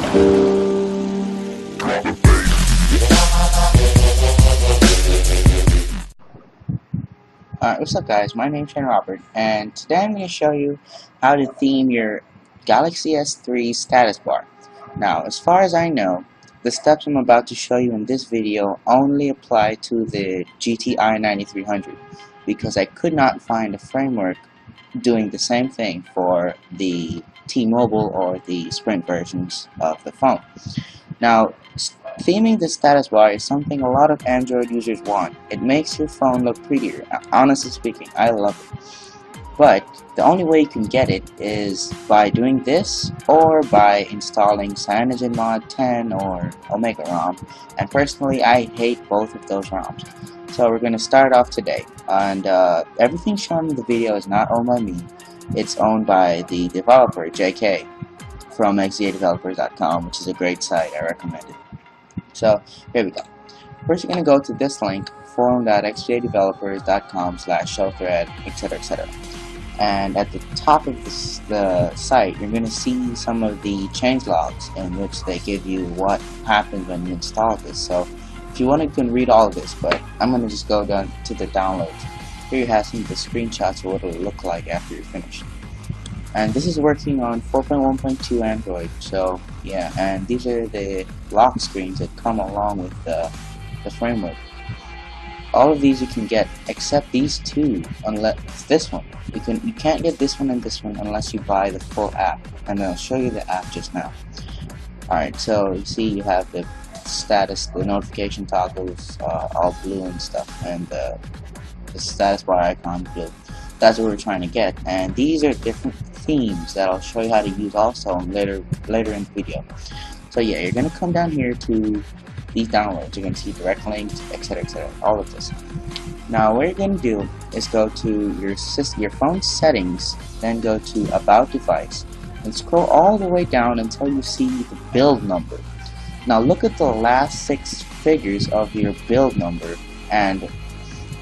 What's up guys, my name's Robert, and today I'm going to show you how to theme your Galaxy S3 status bar. Now, as far as I know, the steps I'm about to show you in this video only apply to the I9300 because I could not find a framework doing the same thing for the T-Mobile or the Sprint versions of the phone. Now, theming the status bar is something a lot of Android users want. It makes your phone look prettier. Honestly speaking, I love it. But the only way you can get it is by doing this or by installing CyanogenMod 10 or Omega ROM. And personally, I hate both of those ROMs. So we're going to start off today. And everything shown in the video is not owned by me. It's owned by the developer, JK, from xdadevelopers.com, which is a great site. I recommend it. So here we go. First, you're going to go to this link, forum.xdadevelopers.com/showthread, etc. And at the top of the site, you're going to see some of the changelogs in which they give you what happens when you install this. So if you want, you can read all of this, but I'm going to just go down to the downloads. Here you have some of the screenshots of what it will look like after you're finished. And this is working on 4.1.2 Android, so yeah, and these are the lock screens that come along with the framework. All of these you can get except these two, unless this one. You can't get this one and this one unless you buy the full app, and I'll show you the app just now. Alright, so you see you have the status, the notification toggles, all blue and stuff, and the status bar icon blue. That's what we're trying to get, and these are different themes that I'll show you how to use also later in the video. So yeah, you're gonna come down here to these downloads. You're gonna see direct links, etc., all of this. Now, what you're gonna do is go to your phone settings, then go to About Device, and scroll all the way down until you see the build number. Now, look at the last 6 figures of your build number and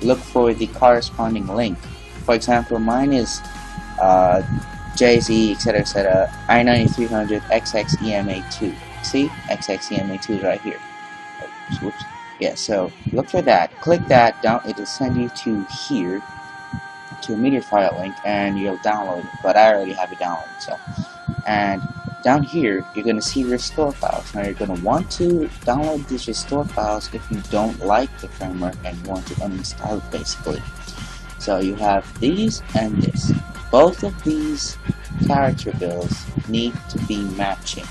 look for the corresponding link. For example, mine is JZ, etc. I9300 XXEMA2. See? XXEMA2 is right here. Oops, whoops. Yeah, so look for that. Click that down. It'll send you to here, to a media file link, and you'll download it. But I already have it downloaded, so. And down here, you're going to see restore files. Now, you're going to want to download these restore files if you don't like the framework and you want to uninstall it, basically. So you have these and this. Both of these character builds need to be matching.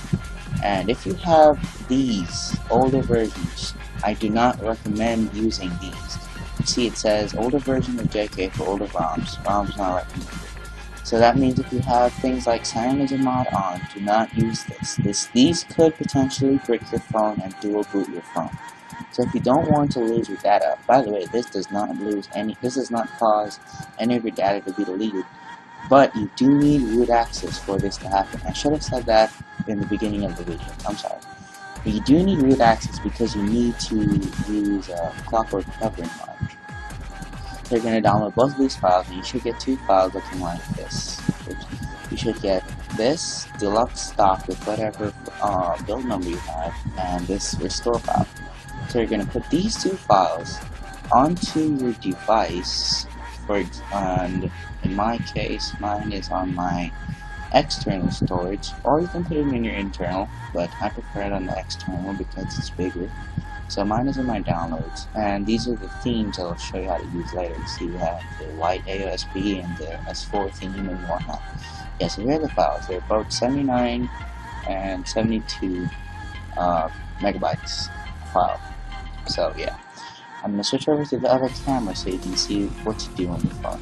And if you have these older versions, I do not recommend using these. See, it says older version of JK for older ROMs. ROMs not recommended. So that means if you have things like CyanogenMod on, do not use this. These could potentially brick your phone and dual boot your phone. So if you don't want to lose your data, by the way, this does not cause any of your data to be deleted, but you do need root access for this to happen. I should have said that in the beginning of the video. I'm sorry. But you do need root access because you need to use Clockwork Covering Mod. So you're going to download both of these files, and you should get 2 files looking like this. You should get this deluxe stock with whatever build number you have, and this restore file. So you're going to put these 2 files onto your device, and in my case, mine is on my external storage, or you can put it in your internal, but I prefer it on the external because it's bigger. So mine is in my downloads, and these are the themes I'll show you how to use later. You see, we have the white AOSP and the S4 theme and whatnot. Yeah, so here are the files. They're both 79 and 72 megabytes file. So yeah, I'm going to switch over to the other camera so you can see what to do on the phone.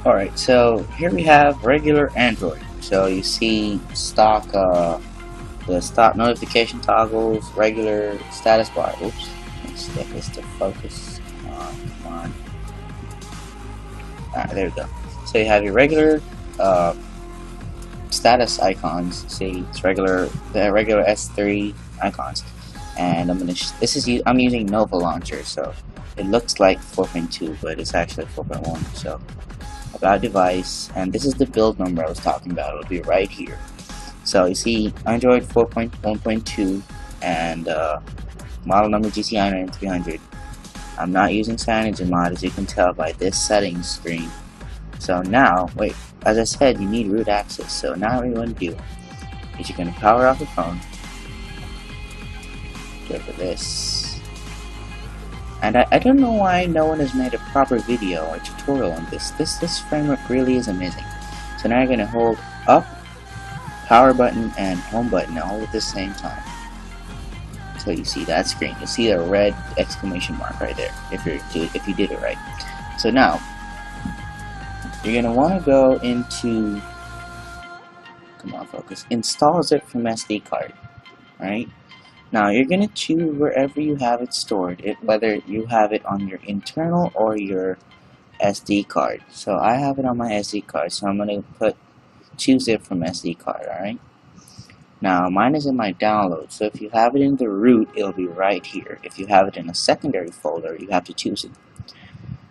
Alright, so here we have regular Android. So you see stock, the stock notification toggles, regular status bar. Oops, let's get this to focus. Come on. Alright, there we go. So you have your regular status icons. See, it's the regular S3 icons. And I'm using Nova Launcher, so it looks like 4.2, but it's actually 4.1. So About Device, and this is the build number I was talking about. It'll be right here. So you see Android 4.1.2 and model number GC I9300. I'm not using CyanogenMod, as you can tell by this settings screen. So now, wait, as I said, you need root access. So now what you want to do is you're going to power off the phone. Go for this. And I don't know why no one has made a proper video or tutorial on this. This framework really is amazing. So now you're going to hold up, power button, and home button all at the same time. So you see that screen. You see the red exclamation mark right there if you did it right. So now you're gonna want to go into, come on, focus. Install zip from SD card. Right now you're gonna choose wherever you have it stored. Whether you have it on your internal or your SD card. So I have it on my SD card. So I'm gonna choose zip from SD card. All right. Now mine is in my download, so if you have it in the root, it'll be right here. If you have it in a secondary folder, you have to choose it.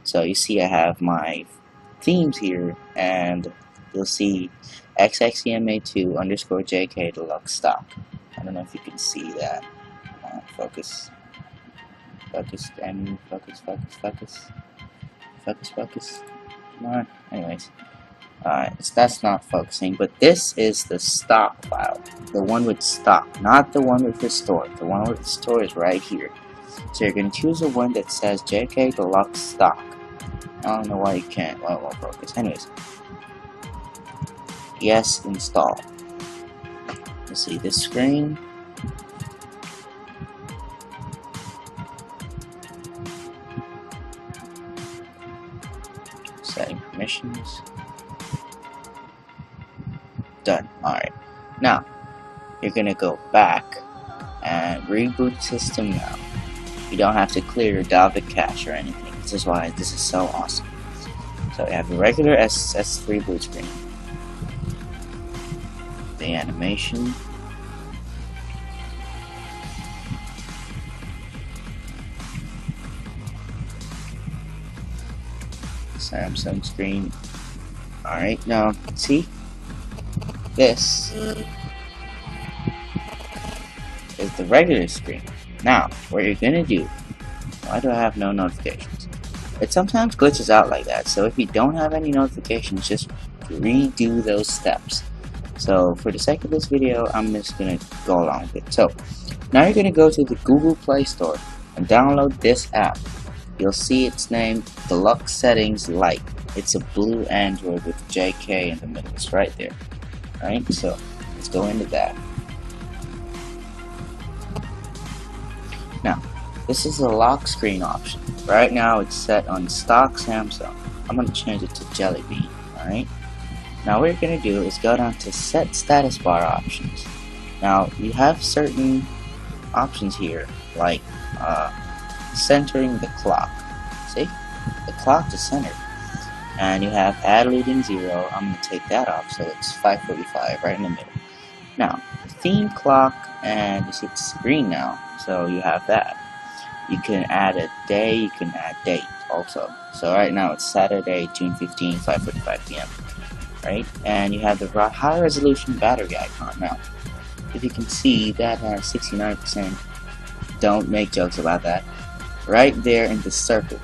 So you see I have my themes here, and you'll see XXEMA2 _ JK deluxe stock. I don't know if you can see that. Focus. Focus, and focus. Come on. Anyways. That's not focusing, but this is the stock file, the one with stock, not the one with the store. The one with the store is right here. So you're going to choose the one that says JK Deluxe Stock. I don't know why you can't. Well, it won't focus. Anyways, yes, install. Let's see this screen. Setting permissions. Done. Alright. Now, you're going to go back and reboot system now. You don't have to clear your Dalvik cache or anything. This is why this is so awesome. So you have a regular S3 boot screen. The animation. Samsung screen. Alright, now, see? This is the regular screen. Now, what you're gonna do, why do I have no notifications? It sometimes glitches out like that, so if you don't have any notifications, just redo those steps. So for the sake of this video, I'm just gonna go along with it. So now you're gonna go to the Google Play Store and download this app. You'll see its name, Deluxe Settings Lite. It's a blue Android with JK in the middle. It's right there. Right, so let's go into that. Now, this is a lock screen option. Right now it's set on stock Samsung. I'm going to change it to Jelly Bean. Alright, now what you're going to do is go down to set status bar options. Now you have certain options here, like centering the clock. See, the clock is centered. And you have add leading 0. I'm going to take that off, so it's 5:45 right in the middle. Now, theme clock, and you see it's green now, so you have that. You can add a day, you can add date also. So right now it's Saturday, June 15, 5:45 p.m. Right? And you have the high resolution battery icon. Now, if you can see, that has 69%. Don't make jokes about that. Right there in the circle.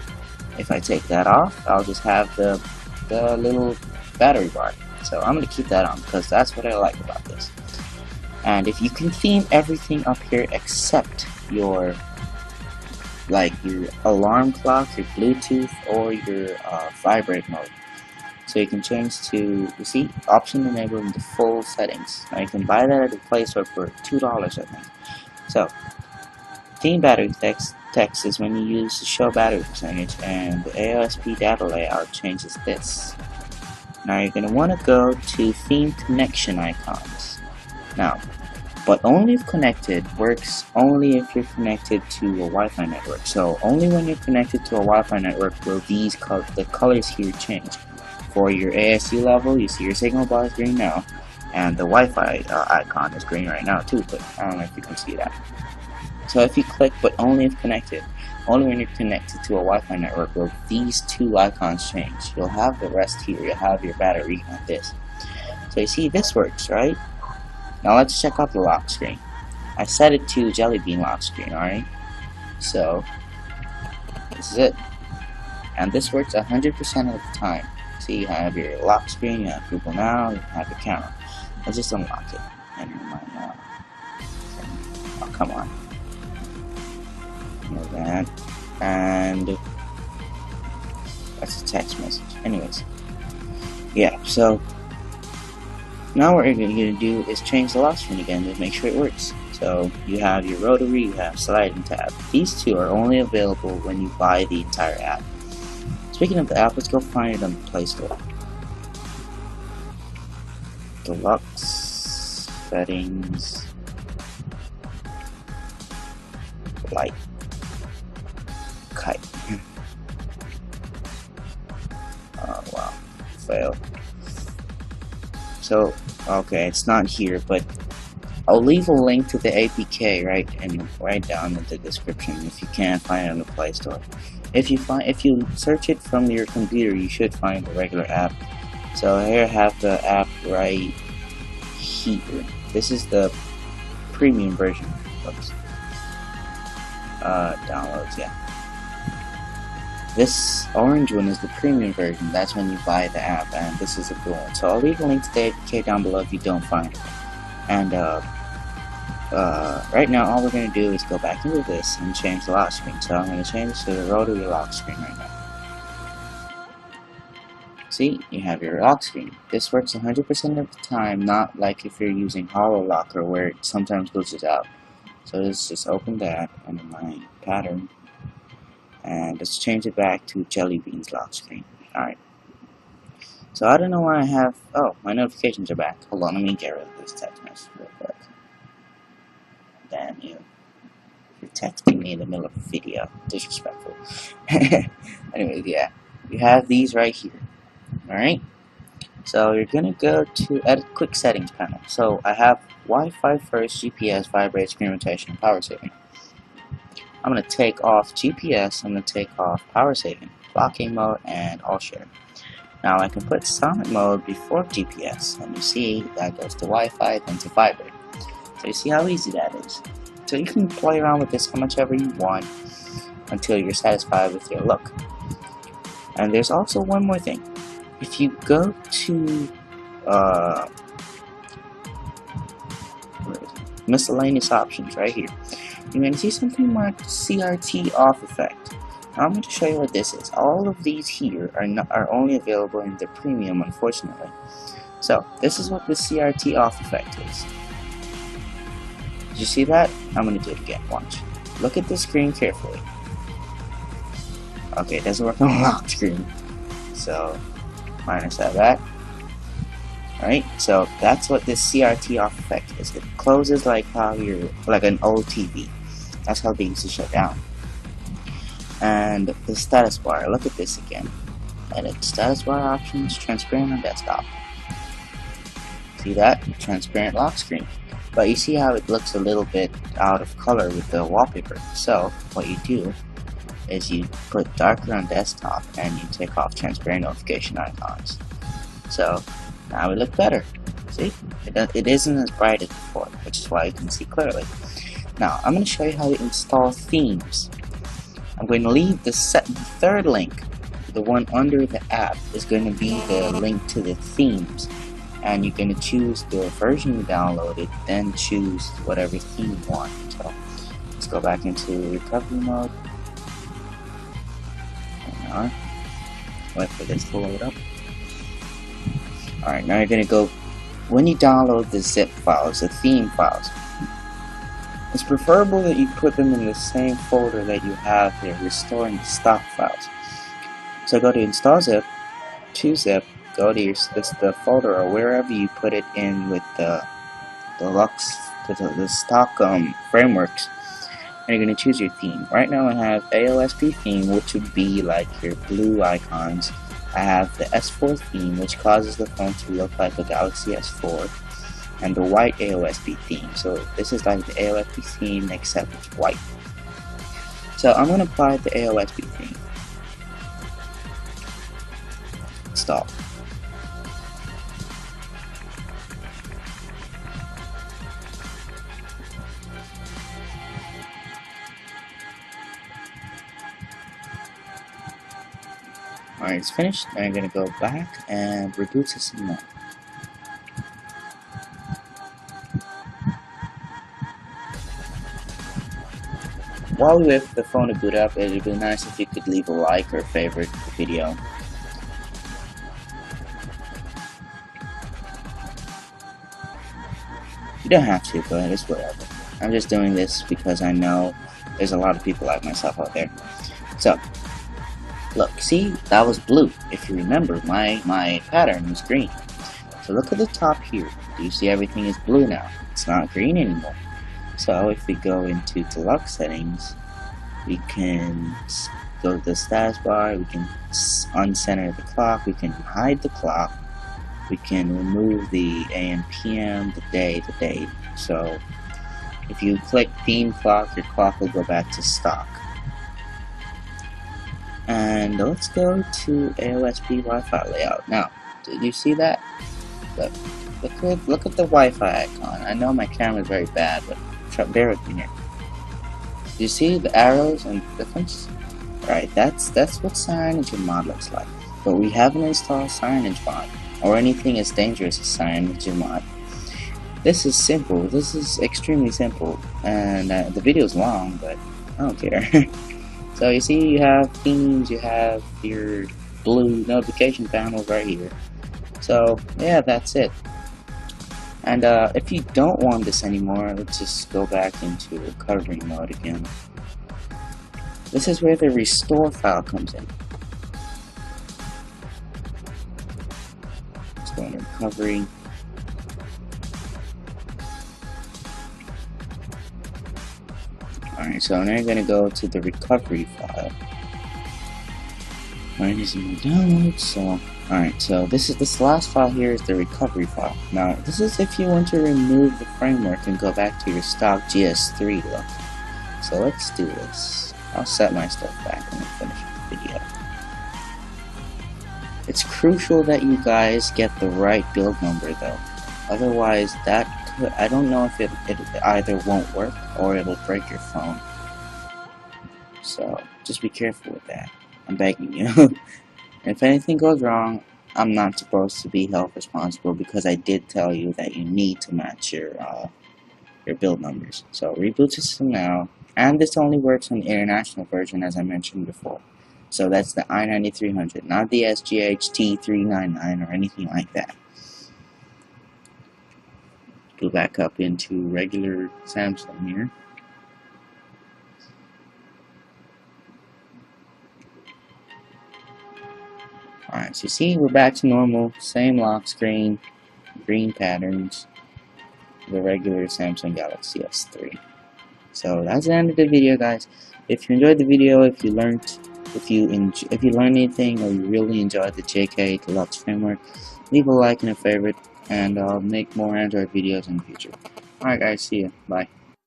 If I take that off, I'll just have the little battery bar. So I'm going to keep that on because that's what I like about this. And if you can theme everything up here except your alarm clock, your Bluetooth, or your vibrate mode. So you can change to, you see, option enabling the full settings. Now you can buy that at the Play Store for $2, I think. So theme battery text is when you use the show battery percentage, and the AOSP data layout changes this. Now you're going to want to go to theme connection icons. Now, but only if connected works only if you're connected to a Wi-Fi network. So only when you're connected to a Wi-Fi network will the colors here change. For your ASU level, you see your signal bar is green now, and the Wi-Fi icon is green right now too, but I don't know if you can see that. So if you click but only if connected, only when you're connected to a Wi-Fi network will these two icons change. You'll have the rest here, you'll have your battery on this. So you see this works, right? Now let's check out the lock screen. I set it to Jelly Bean lock screen, alright? So, this is it. And this works 100% of the time. See, you have your lock screen, you have Google Now, you have your camera. Let's just unlock it. And remind now. Oh, come on. Know that. And that's a text message. Anyways. Yeah, so now what we're going to do is change the lock screen again to make sure it works. So you have your rotary, you have sliding tab. These two are only available when you buy the entire app. Speaking of the app, let's go find it on the Play Store. Deluxe settings, light, kite. Oh wow, fail. So okay, it's not here, but I'll leave a link to the APK right down in the description if you can't find it on the Play Store. If you search it from your computer, you should find the regular app. So here I have the app right here. This is the premium version. Oops. Downloads, yeah. This orange one is the premium version. That's when you buy the app, and this is a good one. So I'll leave a link to the APK down below if you don't find it. And right now all we're going to do is go back into this and change the lock screen. So I'm going to change to the rotary lock screen right now. See, you have your lock screen. This works 100% of the time, not like if you're using Hollow Locker where it sometimes glitches out. So let's just open that under my pattern and let's change it back to Jelly Bean's lock screen. Alright. So I don't know why I have, oh, my notifications are back. Hold on, let me get rid of this text message real quick. Damn you. You're texting me in the middle of a video. Disrespectful. Anyways, yeah. You have these right here. Alright? So you're gonna go to Edit Quick Settings panel. So I have Wi-Fi first, GPS, vibrate, screen rotation, and power saving. I'm gonna take off GPS, I'm gonna take off power saving, blocking mode, and all share. Now I can put silent mode before GPS, and you see that goes to Wi-Fi, then to vibrate. So you see how easy that is. So you can play around with this how much ever you want until you're satisfied with your look. And there's also one more thing. If you go to miscellaneous options right here, you're going to see something marked CRT off effect. Now I'm going to show you what this is. All of these here are only available in the premium, unfortunately. So this is what the CRT off effect is. Did you see that? I'm going to do it again. Watch. Look at the screen carefully. Okay, it doesn't work on the lock screen. So minus that. Alright, so that's what this CRT off effect is. It closes like how you're like an old TV. That's how they used to shut down. And the status bar, look at this again. Edit status bar options, transparent on desktop. See that? Transparent lock screen. But you see how it looks a little bit out of color with the wallpaper. So what you do is you put darker on desktop and you take off transparent notification icons. So now we look better. See? It isn't as bright as before, which is why you can see clearly. Now I'm going to show you how to install themes. I'm going to leave the third link, the one under the app, is going to be the link to the themes. And you're going to choose the version you downloaded, then choose whatever theme you want. So let's go back into recovery mode. Wait for this to load up. Alright, now you're going to go, when you download the zip files, the theme files, it's preferable that you put them in the same folder that you have here, restoring the stock files. So go to install zip, choose zip, go to the folder or wherever you put it in with the stock frameworks, and you're going to choose your theme. Right now I have AOSP theme, which would be like your blue icons. I have the S4 theme, which causes the phone to look like a Galaxy S4, and the white AOSP theme. So this is like the AOSP theme except it's white. So I'm going to apply the AOSP theme. Install. Alright, it's finished. Now I'm gonna go back and reboot system now. While we wait for the phone to boot up, it would be nice if you could leave a like or favorite the video. You don't have to, but it's whatever. I'm just doing this because I know there's a lot of people like myself out there. So, look, see, that was blue. If you remember, my pattern was green. So look at the top here. Do you see everything is blue now? It's not green anymore. So if we go into deluxe settings, we can go to the status bar, we can uncenter the clock, we can hide the clock, we can remove the AM, PM, the date. So if you click theme clock, your clock will go back to stock. And let's go to AOSP Wi-Fi layout. Now, did you see that? Look at the Wi-Fi icon. I know my camera is very bad, but bear with me here. Do you see the arrows and the difference? Right, that's what CyanogenMod looks like. But we haven't installed CyanogenMod or anything as dangerous as CyanogenMod. This is simple. This is extremely simple, and the video is long, but I don't care. So you see, you have themes, you have your blue notification panel right here. So yeah, that's it. And if you don't want this anymore, let's just go back into recovery mode again. This is where the restore file comes in. Let's go into recovery. Alright, so now you're going to go to the recovery file. Mine is in my downloads, so alright, so this last file here is the recovery file. Now, this is if you want to remove the framework and go back to your stock GS3 look. So let's do this. I'll set my stuff back when I finish the video. It's crucial that you guys get the right build number though. Otherwise, I don't know if it either won't work or it'll break your phone. So just be careful with that. I'm begging you. If anything goes wrong, I'm not supposed to be held responsible because I did tell you that you need to match your build numbers. So reboot system now, and this only works on the international version as I mentioned before. So that's the I9300, not the SGH T399 or anything like that. Go back up into regular Samsung here. Alright, so you see we're back to normal, same lock screen, green patterns, the regular Samsung Galaxy S3. So that's the end of the video, guys. If you enjoyed the video, if you learned anything, or you really enjoyed the JK Deluxe framework, leave a like and a favorite, and I'll make more Android videos in the future. Alright guys, see ya. Bye.